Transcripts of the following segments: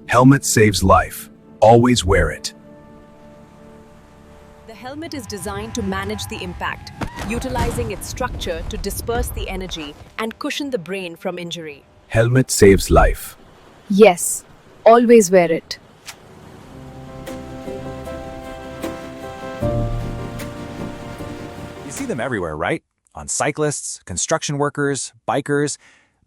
Helmet saves life. Always wear it. The helmet is designed to manage the impact, utilizing its structure to disperse the energy and cushion the brain from injury. Helmet saves life. Yes, always wear it. You see them everywhere, right? On cyclists, construction workers, bikers.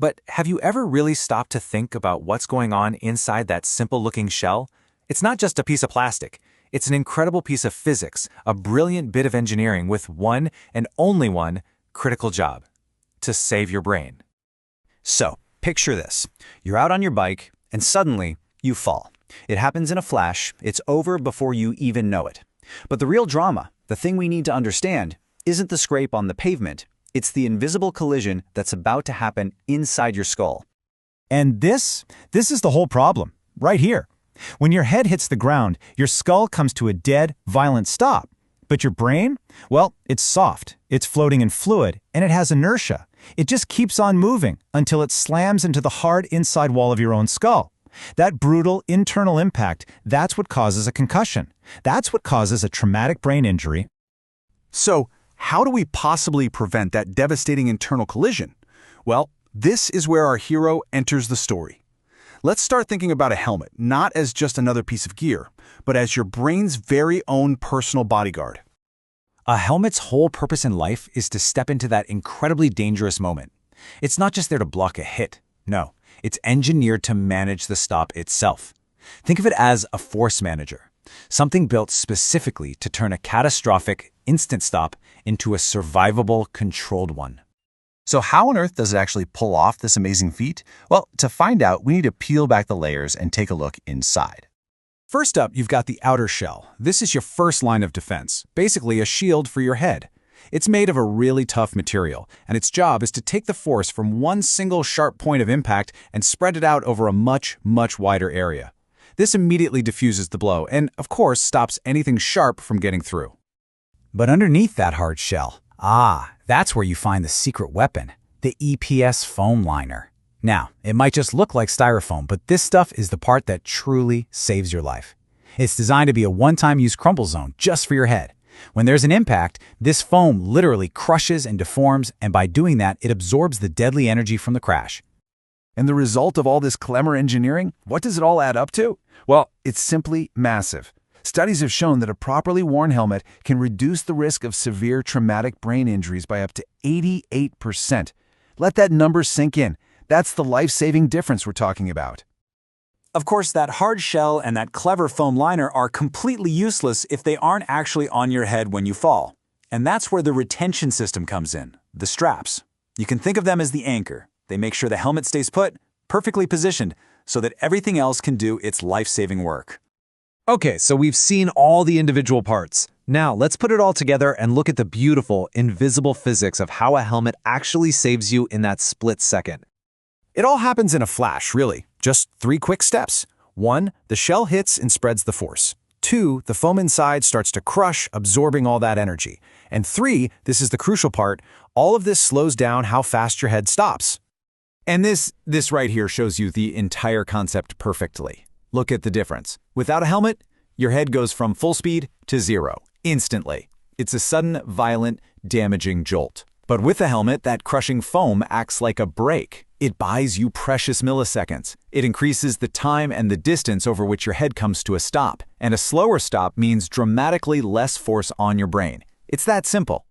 But have you ever really stopped to think about what's going on inside that simple-looking shell? It's not just a piece of plastic. It's an incredible piece of physics, a brilliant bit of engineering with one and only one critical job: to save your brain. So, picture this. You're out on your bike, and suddenly, you fall. It happens in a flash. It's over before you even know it. But the real drama, the thing we need to understand, isn't the scrape on the pavement. It's the invisible collision that's about to happen inside your skull. And this is the whole problem, right here. When your head hits the ground, your skull comes to a dead, violent stop. But your brain? Well, it's soft, it's floating in fluid, and it has inertia. It just keeps on moving until it slams into the hard inside wall of your own skull. That brutal internal impact, that's what causes a concussion. That's what causes a traumatic brain injury. So, how do we possibly prevent that devastating internal collision? Well, this is where our hero enters the story. Let's start thinking about a helmet, not as just another piece of gear, but as your brain's very own personal bodyguard. A helmet's whole purpose in life is to step into that incredibly dangerous moment. It's not just there to block a hit. No, it's engineered to manage the stop itself. Think of it as a force manager, something built specifically to turn a catastrophic, instant stop into a survivable, controlled one. So how on earth does it actually pull off this amazing feat? Well, to find out, we need to peel back the layers and take a look inside. First up, you've got the outer shell. This is your first line of defense, basically a shield for your head. It's made of a really tough material, and its job is to take the force from one single sharp point of impact and spread it out over a much, much wider area. This immediately diffuses the blow and, of course, stops anything sharp from getting through. But underneath that hard shell, that's where you find the secret weapon, the EPS foam liner. Now, it might just look like styrofoam, but this stuff is the part that truly saves your life. It's designed to be a one-time use crumple zone just for your head. When there's an impact, this foam literally crushes and deforms, and by doing that, it absorbs the deadly energy from the crash. And the result of all this clever engineering, what does it all add up to? Well, it's simply massive. Studies have shown that a properly worn helmet can reduce the risk of severe traumatic brain injuries by up to 88%. Let that number sink in. That's the life-saving difference we're talking about. Of course, that hard shell and that clever foam liner are completely useless if they aren't actually on your head when you fall. And that's where the retention system comes in, the straps. You can think of them as the anchor. They make sure the helmet stays put, perfectly positioned, so that everything else can do its life-saving work. Okay, so we've seen all the individual parts. Now, let's put it all together and look at the beautiful, invisible physics of how a helmet actually saves you in that split second. It all happens in a flash, really. Just 3 quick steps. 1, the shell hits and spreads the force. 2, the foam inside starts to crush, absorbing all that energy. And 3, this is the crucial part, all of this slows down how fast your head stops. And this right here shows you the entire concept perfectly. Look at the difference. Without a helmet, your head goes from full speed to 0, instantly. It's a sudden, violent, damaging jolt. But with a helmet, that crushing foam acts like a brake. It buys you precious milliseconds. It increases the time and the distance over which your head comes to a stop. And a slower stop means dramatically less force on your brain. It's that simple.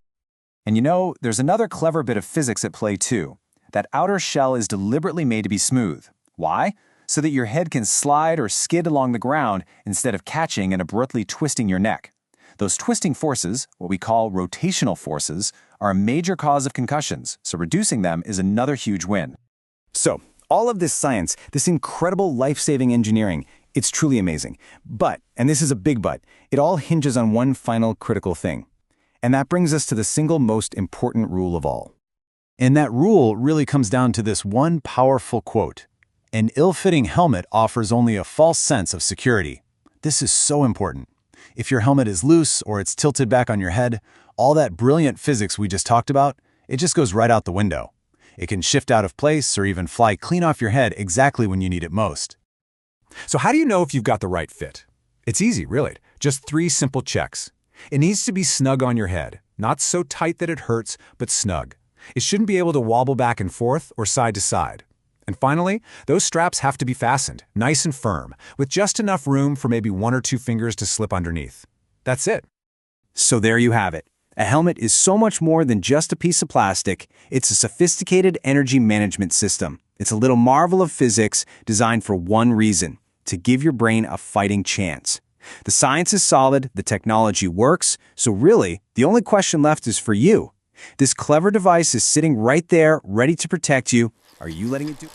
And you know, there's another clever bit of physics at play too. That outer shell is deliberately made to be smooth. Why? So that your head can slide or skid along the ground instead of catching and abruptly twisting your neck. Those twisting forces, what we call rotational forces, are a major cause of concussions, so reducing them is another huge win. So, all of this science, this incredible life-saving engineering, it's truly amazing. But, and this is a big but, it all hinges on one final critical thing. And that brings us to the single most important rule of all. And that rule really comes down to this one powerful quote. An ill-fitting helmet offers only a false sense of security. This is so important. If your helmet is loose or it's tilted back on your head, all that brilliant physics we just talked about, it just goes right out the window. It can shift out of place or even fly clean off your head exactly when you need it most. So how do you know if you've got the right fit? It's easy, really. Just 3 simple checks. It needs to be snug on your head, not so tight that it hurts, but snug. It shouldn't be able to wobble back and forth or side to side. And finally, those straps have to be fastened, nice and firm, with just enough room for maybe 1 or 2 fingers to slip underneath. That's it. So there you have it. A helmet is so much more than just a piece of plastic. It's a sophisticated energy management system. It's a little marvel of physics designed for one reason: to give your brain a fighting chance. The science is solid, the technology works, so really, the only question left is for you. This clever device is sitting right there, ready to protect you. Are you letting it do?